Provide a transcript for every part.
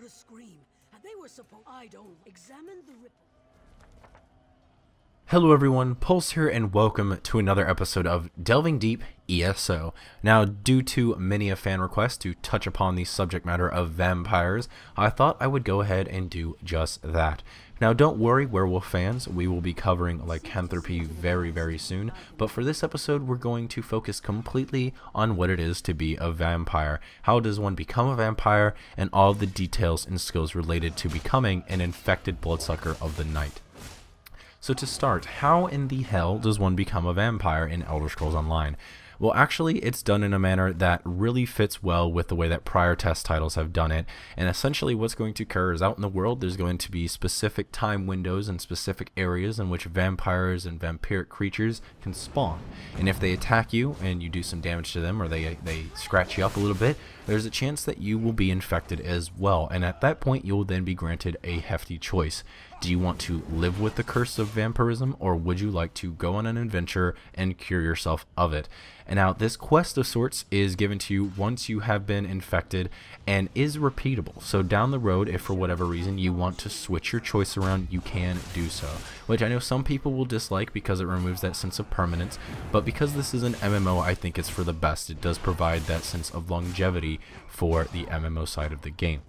a scream, and they were supposed. I don't examine the rip. Hello everyone, Pulse here and welcome to another episode of Delving Deep ESO. Now, due to many a fan requests to touch upon the subject matter of vampires, I thought I would go ahead and do just that. Now, don't worry, werewolf fans, we will be covering lycanthropy very soon, but for this episode we're going to focus completely on what it is to be a vampire. How does one become a vampire, and all the details and skills related to becoming an infected bloodsucker of the night. So to start, how in the hell does one become a vampire in Elder Scrolls Online? Well, actually, it's done in a manner that really fits well with the way that prior test titles have done it, and essentially what's going to occur is out in the world there's going to be specific time windows and specific areas in which vampires and vampiric creatures can spawn, and if they attack you and you do some damage to them or they scratch you up a little bit, there's a chance that you will be infected as well, and at that point you will then be granted a hefty choice. Do you want to live with the curse of vampirism, or would you like to go on an adventure and cure yourself of it? And now this quest of sorts is given to you once you have been infected and is repeatable. So down the road, if for whatever reason you want to switch your choice around, you can do so. Which I know some people will dislike because it removes that sense of permanence, but because this is an MMO, I think it's for the best. It does provide that sense of longevity for the MMO side of the game.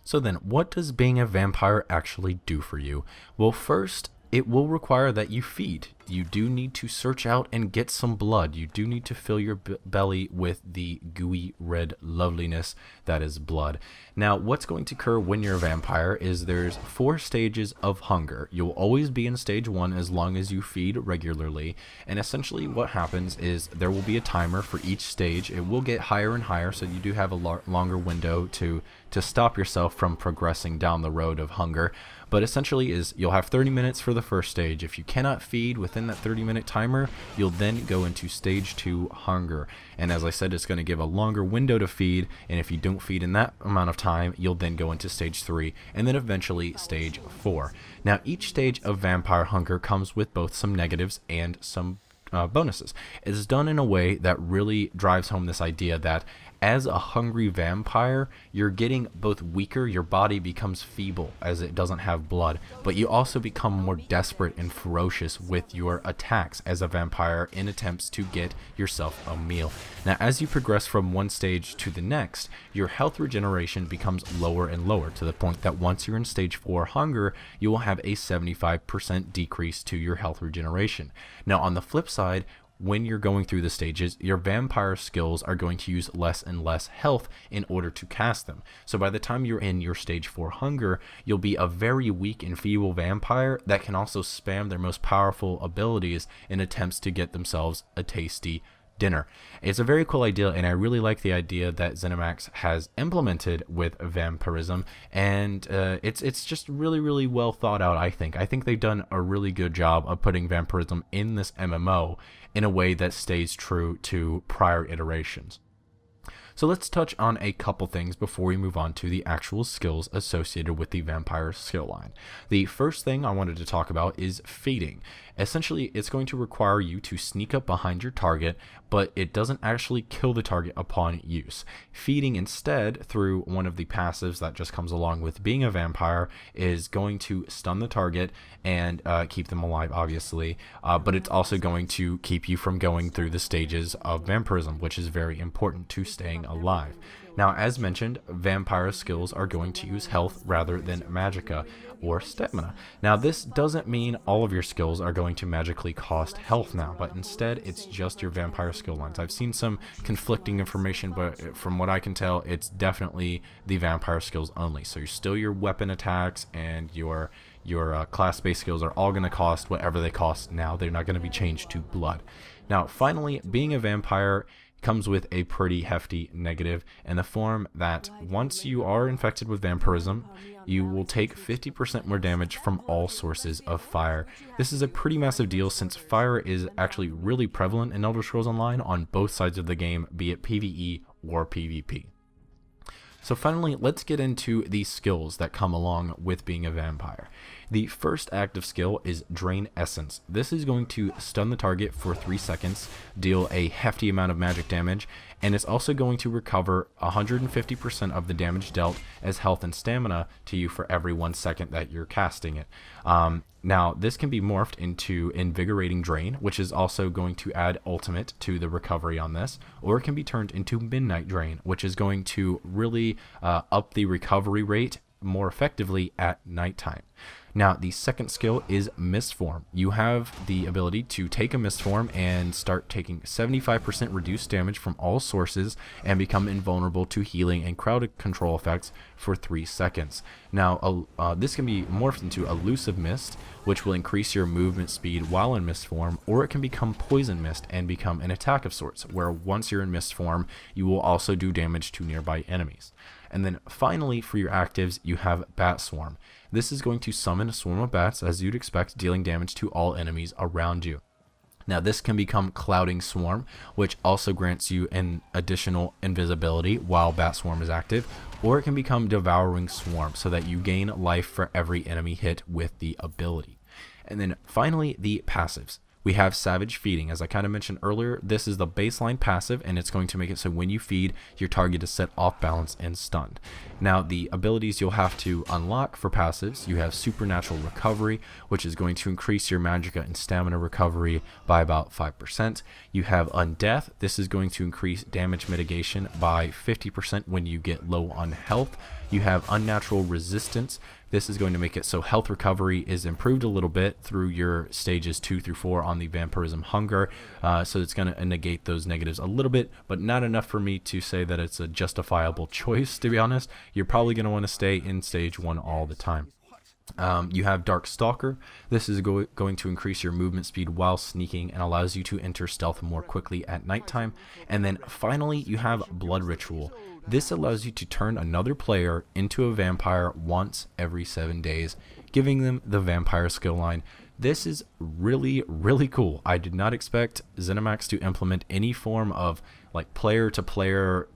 So then, what does being a vampire actually do for you? Well, first, it will require that you feed. You do need to search out and get some blood. You do need to fill your belly with the gooey red loveliness that is blood. Now, what's going to occur when you're a vampire is there's 4 stages of hunger. You'll always be in stage 1 as long as you feed regularly. And essentially what happens is there will be a timer for each stage. It will get higher and higher, so you do have a longer window to stop yourself from progressing down the road of hunger. But essentially is you'll have 30 minutes for the first stage. If you cannot feed within that 30-minute timer, you'll then go into stage 2 hunger. And as I said, it's going to give a longer window to feed, and if you don't feed in that amount of time, you'll then go into stage 3 and then eventually stage 4. Now, each stage of vampire hunger comes with both some negatives and some bonuses. It is done in a way that really drives home this idea that as a hungry vampire, you're getting both weaker, your body becomes feeble as it doesn't have blood, but you also become more desperate and ferocious with your attacks as a vampire in attempts to get yourself a meal. Now, as you progress from one stage to the next, your health regeneration becomes lower and lower to the point that once you're in stage 4 hunger, you will have a 75% decrease to your health regeneration. Now, on the flip side, when you're going through the stages, your vampire skills are going to use less and less health in order to cast them. So by the time you're in your stage 4 hunger, you'll be a very weak and feeble vampire that can also spam their most powerful abilities in attempts to get themselves a tasty dinner. It's a very cool idea, and I really like the idea that ZeniMax has implemented with vampirism, and it's just really well thought out. I think they've done a really good job of putting vampirism in this MMO in a way that stays true to prior iterations. So let's touch on a couple things before we move on to the actual skills associated with the vampire skill line. The first thing I wanted to talk about is feeding. Essentially, it's going to require you to sneak up behind your target, but it doesn't actually kill the target upon use. Feeding instead, through one of the passives that just comes along with being a vampire, is going to stun the target and keep them alive, obviously, but it's also going to keep you from going through the stages of vampirism, which is very important to staying alive. Now, as mentioned, vampire skills are going to use health rather than magicka or stamina. Now, this doesn't mean all of your skills are going to magically cost health now, but instead it's just your vampire skill lines. I've seen some conflicting information, but from what I can tell, it's definitely the vampire skills only. So you're still your weapon attacks and your class-based skills are all going to cost whatever they cost now. They're not going to be changed to blood. Now, finally, being a vampire comes with a pretty hefty negative in the form that once you are infected with vampirism, you will take 50% more damage from all sources of fire. This is a pretty massive deal since fire is actually really prevalent in Elder Scrolls Online on both sides of the game, be it PvE or PvP. So finally, let's get into the skills that come along with being a vampire. The first active skill is Drain Essence. This is going to stun the target for 3 seconds, deal a hefty amount of magic damage, and it's also going to recover 150% of the damage dealt as health and stamina to you for every 1 second that you're casting it. Now, this can be morphed into Invigorating Drain, which is also going to add ultimate to the recovery on this, or it can be turned into Midnight Drain, which is going to really up the recovery rate more effectively at nighttime. Now, the second skill is Mist Form. You have the ability to take a Mist Form and start taking 75% reduced damage from all sources and become invulnerable to healing and crowd control effects for 3 seconds. Now, this can be morphed into Elusive Mist, which will increase your movement speed while in Mist Form, or it can become Poison Mist and become an attack of sorts, where once you're in Mist Form, you will also do damage to nearby enemies. And then finally, for your actives, you have Bat Swarm. This is going to summon a swarm of bats, as you'd expect, dealing damage to all enemies around you. Now, this can become Clouding Swarm, which also grants you an additional invisibility while Bat Swarm is active, or it can become Devouring Swarm, so that you gain life for every enemy hit with the ability. And then finally, the passives. We have Savage Feeding. As I kind of mentioned earlier, this is the baseline passive, and it's going to make it so when you feed, your target is set off balance and stunned. Now, the abilities you'll have to unlock for passives, you have Supernatural Recovery, which is going to increase your Magicka and stamina recovery by about 5%. You have Undeath. This is going to increase damage mitigation by 50% when you get low on health. You have Unnatural Resistance. This is going to make it so health recovery is improved a little bit through your stages 2 through 4 on the Vampirism Hunger. So it's going to negate those negatives a little bit, but not enough for me to say that it's a justifiable choice, to be honest. You're probably going to want to stay in stage 1 all the time. You have Dark Stalker. This is going to increase your movement speed while sneaking and allows you to enter stealth more quickly at nighttime. And then finally, you have Blood Ritual. This allows you to turn another player into a vampire once every 7 days, giving them the vampire skill line. This is really, really cool. I did not expect ZeniMax to implement any form of like player-to-player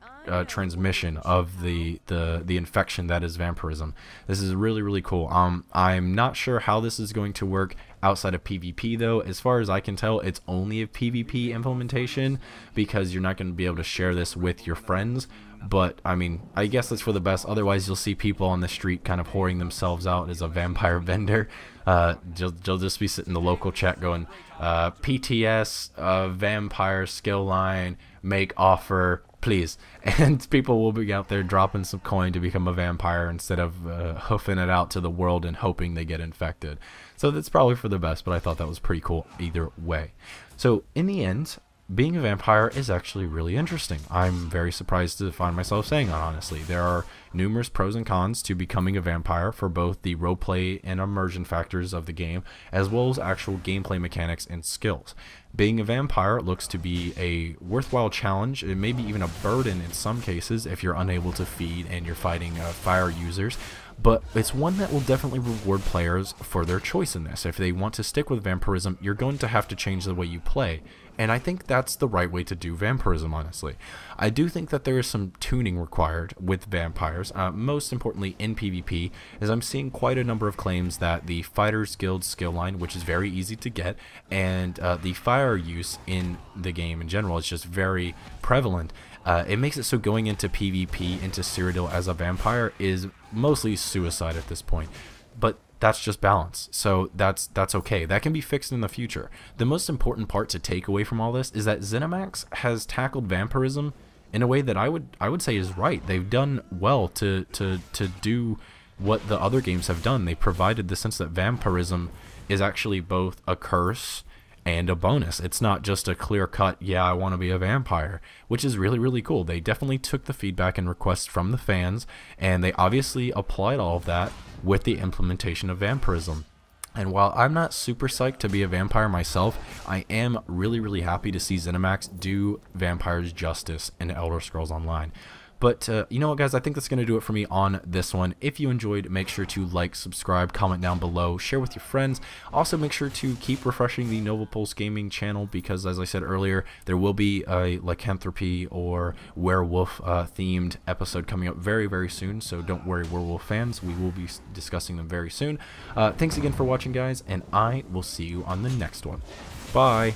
transmission of the infection that is vampirism. This is really, really cool. I'm not sure how this is going to work outside of PvP though. As far as I can tell, it's only a PvP implementation because you're not going to be able to share this with your friends. But I mean, I guess that's for the best. Otherwise, you'll see people on the street kind of whoring themselves out as a vampire vendor. They'll just be sitting in the local chat going, PTS, vampire skill line, make offer, please. And people will be out there dropping some coin to become a vampire instead of hoofing it out to the world and hoping they get infected. So that's probably for the best, but I thought that was pretty cool either way. So in the end, being a vampire is actually really interesting. I'm very surprised to find myself saying that, honestly. There are numerous pros and cons to becoming a vampire for both the roleplay and immersion factors of the game, as well as actual gameplay mechanics and skills. Being a vampire looks to be a worthwhile challenge. It may be even a burden in some cases if you're unable to feed and you're fighting fire users. But it's one that will definitely reward players for their choice in this. If they want to stick with vampirism, you're going to have to change the way you play. And I think that's the right way to do vampirism, honestly. I do think that there is some tuning required with vampires, most importantly in PvP, as I'm seeing quite a number of claims that the Fighters Guild skill line, which is very easy to get, and the fire use in the game in general is just very prevalent. It makes it so going into PvP, into Cyrodiil as a vampire, is mostly suicide at this point. But that's just balance, so that's okay. That can be fixed in the future. The most important part to take away from all this is that ZeniMax has tackled vampirism in a way that I would say is right. They've done well to do what the other games have done. They provided the sense that vampirism is actually both a curse and a bonus. It's not just a clear-cut, yeah, I want to be a vampire, which is really, really cool. They definitely took the feedback and requests from the fans, and they obviously applied all of that with the implementation of vampirism. And while I'm not super psyched to be a vampire myself, I am really, really happy to see ZeniMax do vampires justice in Elder Scrolls Online. But you know what, guys, I think that's going to do it for me on this one. If you enjoyed, make sure to like, subscribe, comment down below, share with your friends. Also, make sure to keep refreshing the Nova Pulse Gaming channel, because as I said earlier, there will be a lycanthropy or werewolf themed episode coming up very, very soon. So don't worry, werewolf fans, we will be discussing them very soon. Thanks again for watching, guys, and I will see you on the next one. Bye.